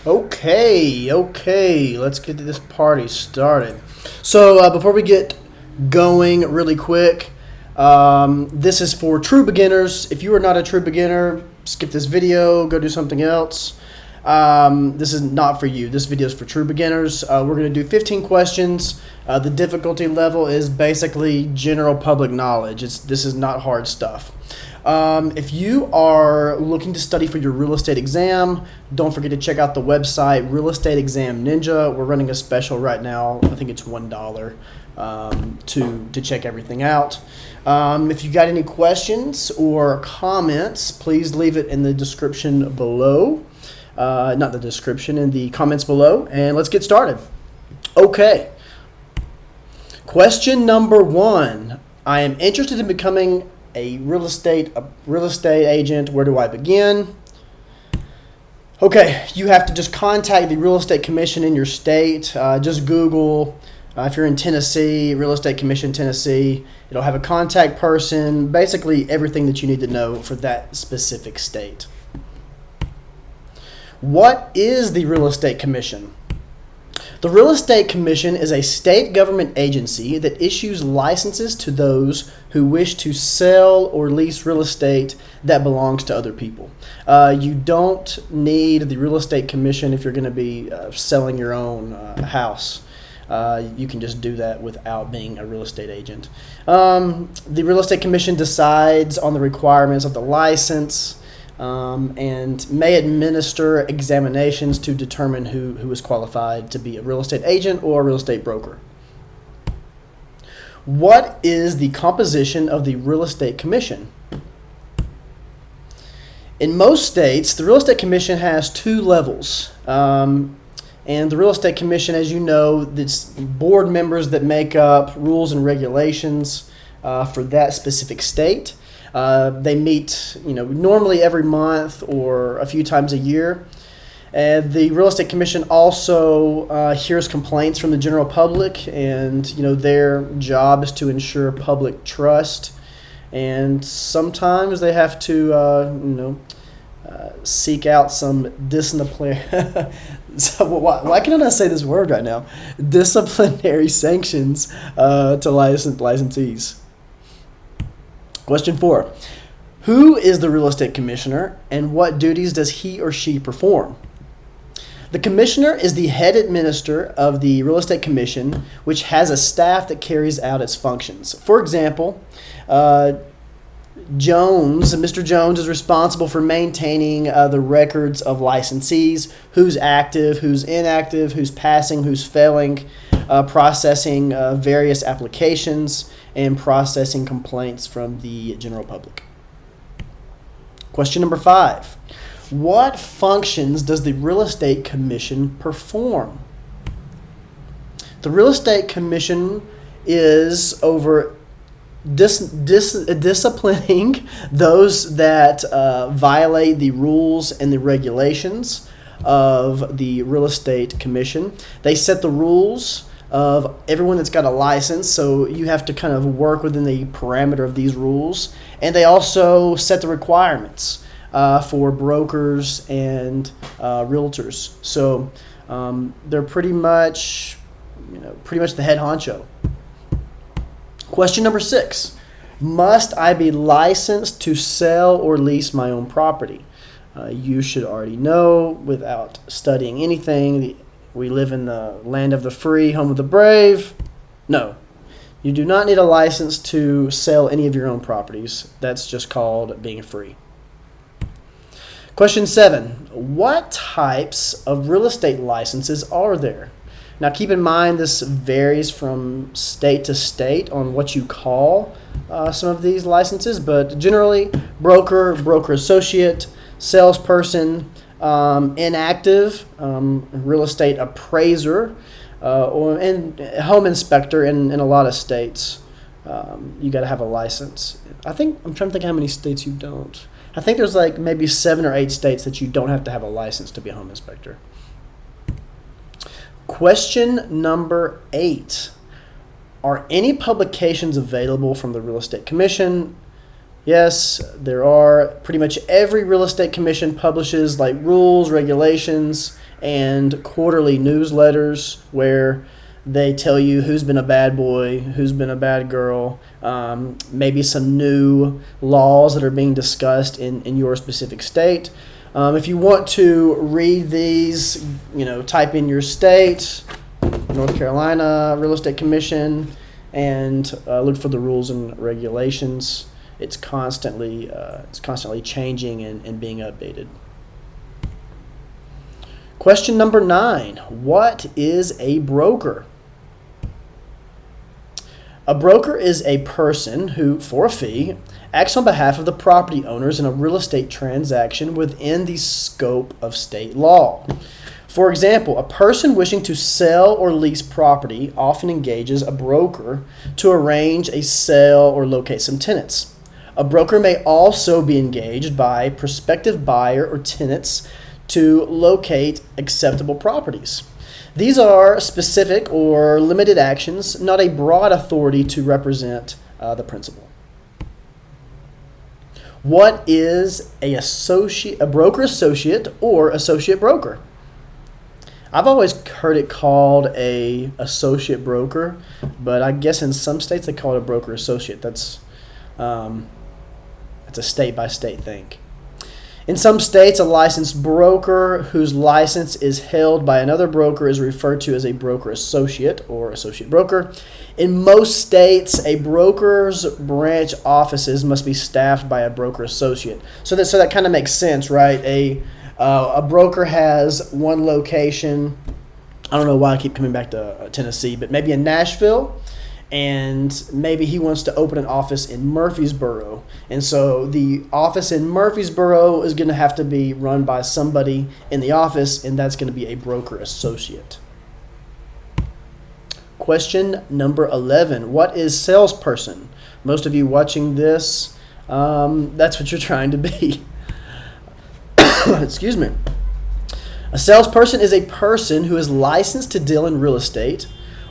Okay, let's get this party started. So, before we get going really quick, this is for true beginners. If you are not a true beginner, skip this video, go do something else. This is not for you. This video is for true beginners. We're going to do 15 questions. The difficulty level is basically general public knowledge. This is not hard stuff. If you are looking to study for your real estate exam, don't forget to check out the website Real Estate Exam Ninja. We're running a special right now. I think it's $1 to check everything out. If you got any questions or comments, please leave it in the description below. Not the description, in the comments below. And let's get started. Okay. Question number 1. I am interested in becoming a real estate agent. Where do I begin? Okay, you have to just contact the real estate commission in your state. Just Google, if you're in Tennessee, Real Estate Commission Tennessee. It'll have a contact person, basically everything that you need to know for that specific state. What is the Real Estate Commission? The Real Estate Commission is a state government agency that issues licenses to those who wish to sell or lease real estate that belongs to other people. You don't need the Real Estate Commission if you're going to be selling your own house. You can just do that without being a real estate agent. The Real Estate Commission decides on the requirements of the license, and may administer examinations to determine who is qualified to be a real estate agent or a real estate broker. What is the composition of the Real Estate Commission? In most states, the Real Estate Commission has 2 levels. And the Real Estate Commission, as you know, it's board members that make up rules and regulations for that specific state. They meet, normally every month or a few times a year. And the Real Estate Commission also hears complaints from the general public, and their job is to ensure public trust. And sometimes they have to, seek out some disciplinary. Why can I not say this word right now? Disciplinary sanctions to licensees. Question 4. Who is the real estate commissioner, and what duties does he or she perform? The commissioner is the head administrator of the real estate commission, which has a staff that carries out its functions. For example, Mr. Jones is responsible for maintaining the records of licensees, who's active, who's inactive, who's passing, who's failing, processing various applications, and processing complaints from the general public. Question number 5. What functions does the Real Estate Commission perform? The Real Estate Commission is over disciplining those that violate the rules and the regulations of the Real Estate Commission. They set the rules of everyone that's got a license, so you have to kind of work within the parameter of these rules. And they also set the requirements for brokers and realtors. So they're pretty much the head honcho. Question number 6. Must I be licensed to sell or lease my own property? You should already know without studying anything. We live in the land of the free, home of the brave. No, you do not need a license to sell any of your own properties. That's just called being free. Question 7. What types of real estate licenses are there? Now keep in mind this varies from state to state on what you call some of these licenses, but generally broker associate, salesperson, inactive, real estate appraiser, and home inspector in a lot of states. You got to have a license. I'm trying to think how many states you don't. I think there's like maybe 7 or 8 states that you don't have to have a license to be a home inspector. Question number 8. Are any publications available from the Real Estate Commission? Yes, there are. Pretty much every real estate commission publishes like rules, regulations, and quarterly newsletters where they tell you who's been a bad boy, who's been a bad girl, maybe some new laws that are being discussed in your specific state. If you want to read these, type in your state, North Carolina Real Estate Commission, and look for the rules and regulations. It's constantly changing and being updated. Question number 9. What is a broker? A broker is a person who, for a fee, acts on behalf of the property owners in a real estate transaction within the scope of state law. For example, a person wishing to sell or lease property often engages a broker to arrange a sale or locate some tenants. A broker may also be engaged by prospective buyer or tenants to locate acceptable properties. These are specific or limited actions, not a broad authority to represent the principal. What is a broker associate or associate broker? I've always heard it called a associate broker, but I guess in some states they call it a broker associate. That's a state-by-state thing. In some states, a licensed broker whose license is held by another broker is referred to as a broker associate or associate broker. In most states, a broker's branch offices must be staffed by a broker associate. So that kind of makes sense, right? A broker has one location. I don't know why I keep coming back to Tennessee, but maybe in Nashville, and maybe he wants to open an office in Murfreesboro. And so the office in Murfreesboro is going to have to be run by somebody in the office, and that's going to be a broker associate. Question number 11. What is salesperson? Most of you watching this, that's what you're trying to be. Excuse me. A salesperson is a person who is licensed to deal in real estate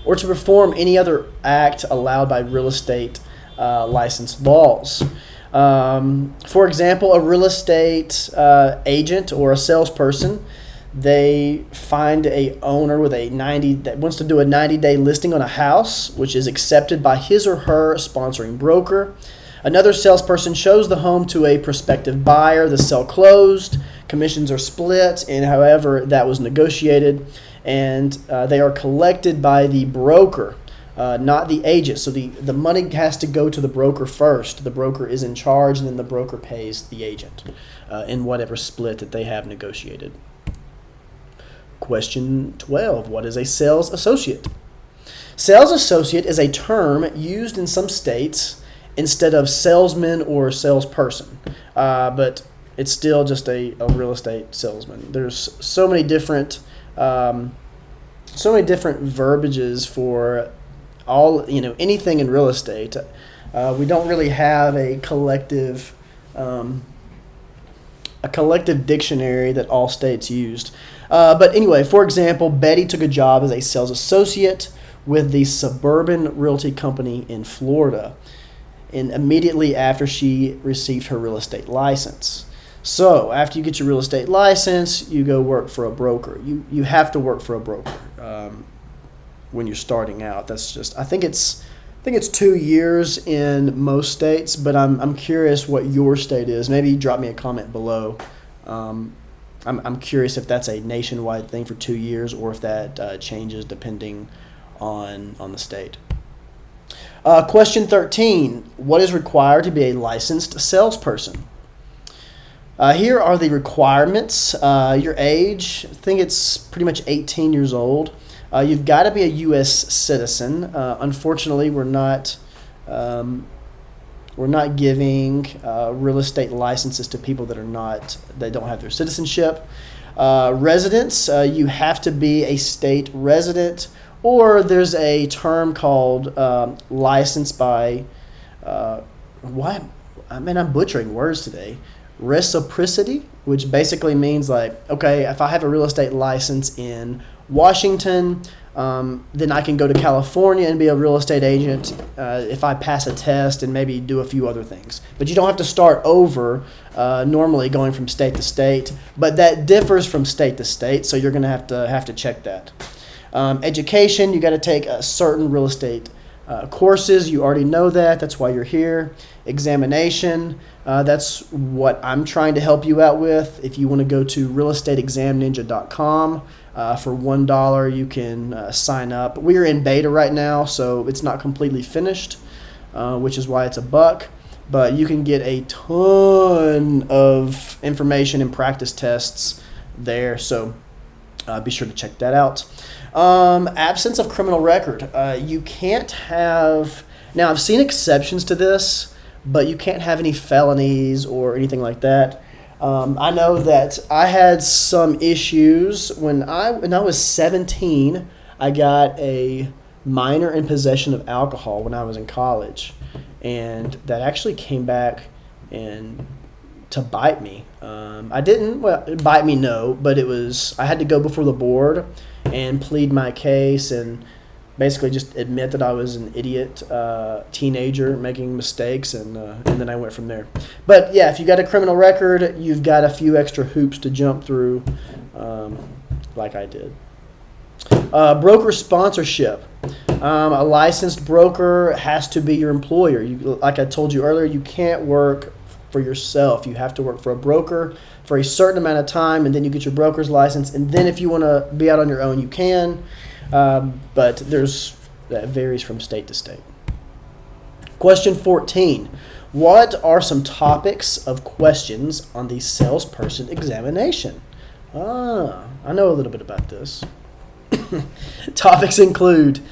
or to perform any other act allowed by real estate license laws. For example, a real estate agent or a salesperson, they find a owner with that wants to do a 90-day listing on a house, which is accepted by his or her sponsoring broker. Another salesperson shows the home to a prospective buyer. The sale closed, commissions are split, and however that was negotiated, and they are collected by the broker, not the agent. So the money has to go to the broker first. The broker is in charge, and then the broker pays the agent in whatever split that they have negotiated. Question 12. What is a sales associate? Sales associate is a term used in some states instead of salesman or salesperson, but it's still just a real estate salesman. There's so many different verbiages for all, anything in real estate. We don't really have a collective dictionary that all states used. But anyway, for example, Betty took a job as a sales associate with the Suburban Realty Company in Florida, and immediately after she received her real estate license. So after you get your real estate license, you go work for a broker. You have to work for a broker when you're starting out. That's just I think it's 2 years in most states, but I'm curious what your state is. Maybe drop me a comment below. I'm curious if that's a nationwide thing for 2 years or if that changes depending on the state. Question 13. What is required to be a licensed salesperson? Here are the requirements. Your age, I think it's pretty much 18 years old. You've got to be a U.S. citizen. Unfortunately, we're not giving real estate licenses to people that don't have their citizenship. Residents, you have to be a state resident, or there's a term called licensed by I'm butchering words today. Reciprocity, which basically means like, okay, if I have a real estate license in Washington, then I can go to California and be a real estate agent if I pass a test and maybe do a few other things. But you don't have to start over normally going from state to state, but that differs from state to state, so you're going to have to check that. Education, you got to take a certain real estate courses. You already know that. That's why you're here. Examination, that's what I'm trying to help you out with. If you want to go to realestateexamninja.com, for $1 you can sign up. We're in beta right now, so it's not completely finished, which is why it's $1. But you can get a ton of information and practice tests there, so be sure to check that out. Absence of criminal record. You can't have, now I've seen exceptions to this, but you can't have any felonies or anything like that. I know that I had some issues when I was 17. I got a minor in possession of alcohol when I was in college, and that actually came back and to bite me. I didn't, well, bite me, no, but I had to go before the board and plead my case and basically just admit that I was an idiot teenager making mistakes, and then I went from there. But yeah, if you got a criminal record, you've got a few extra hoops to jump through, like I did. Broker sponsorship. A licensed broker has to be your employer. Like I told you earlier, you can't work for yourself. You have to work for a broker for a certain amount of time, and then you get your broker's license, and then if you want to be out on your own, you can. But that varies from state to state. Question 14. What are some topics of questions on the salesperson examination? I know a little bit about this. Topics include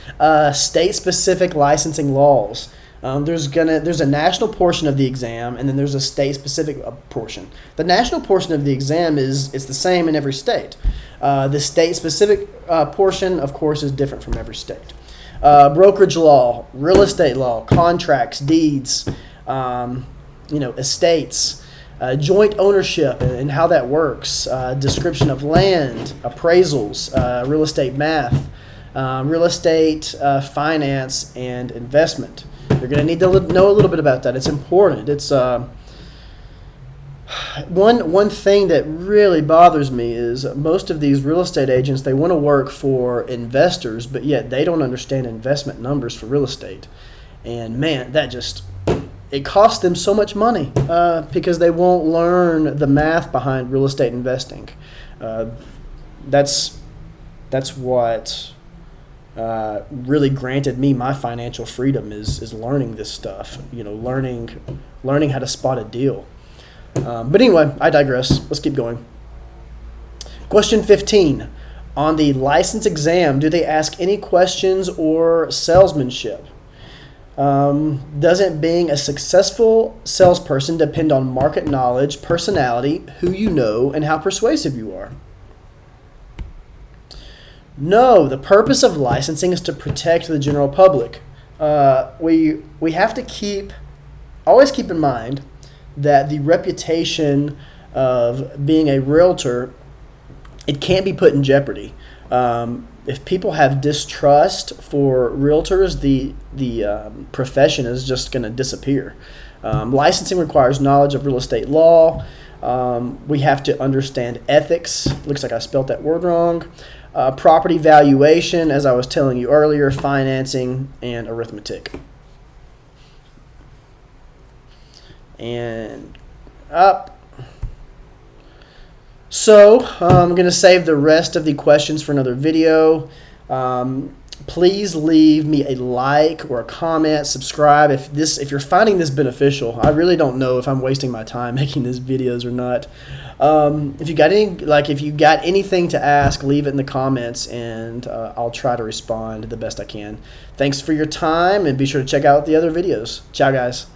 state-specific licensing laws. There's a national portion of the exam, and then there's a state-specific portion. The national portion of the exam it's the same in every state. The state-specific portion, of course, is different from every state. Brokerage law, real estate law, contracts, deeds, estates, joint ownership and how that works, description of land, appraisals, real estate math, real estate finance, and investment. You're going to need to know a little bit about that. It's important. It's one thing that really bothers me is most of these real estate agents, they want to work for investors, but yet they don't understand investment numbers for real estate. And man, it costs them so much money because they won't learn the math behind real estate investing. That's what really granted me my financial freedom is learning this stuff. Learning how to spot a deal. But anyway, I digress. Let's keep going. Question 15. On the license exam, do they ask any questions or salesmanship? Doesn't being a successful salesperson depend on market knowledge, personality, who you know, and how persuasive you are? No, the purpose of licensing is to protect the general public. We have to always keep in mind that the reputation of being a realtor, it can't be put in jeopardy. If people have distrust for realtors, the profession is just going to disappear. Licensing requires knowledge of real estate law. We have to understand ethics. Looks like I spelled that word wrong. Property valuation, as I was telling you earlier, financing, and arithmetic. And up. So I'm going to save the rest of the questions for another video. Please leave me a like or a comment, subscribe if you're finding this beneficial. I really don't know if I'm wasting my time making these videos or not. If you got anything to ask, leave it in the comments, and I'll try to respond the best I can. Thanks for your time, and be sure to check out the other videos. Ciao, guys.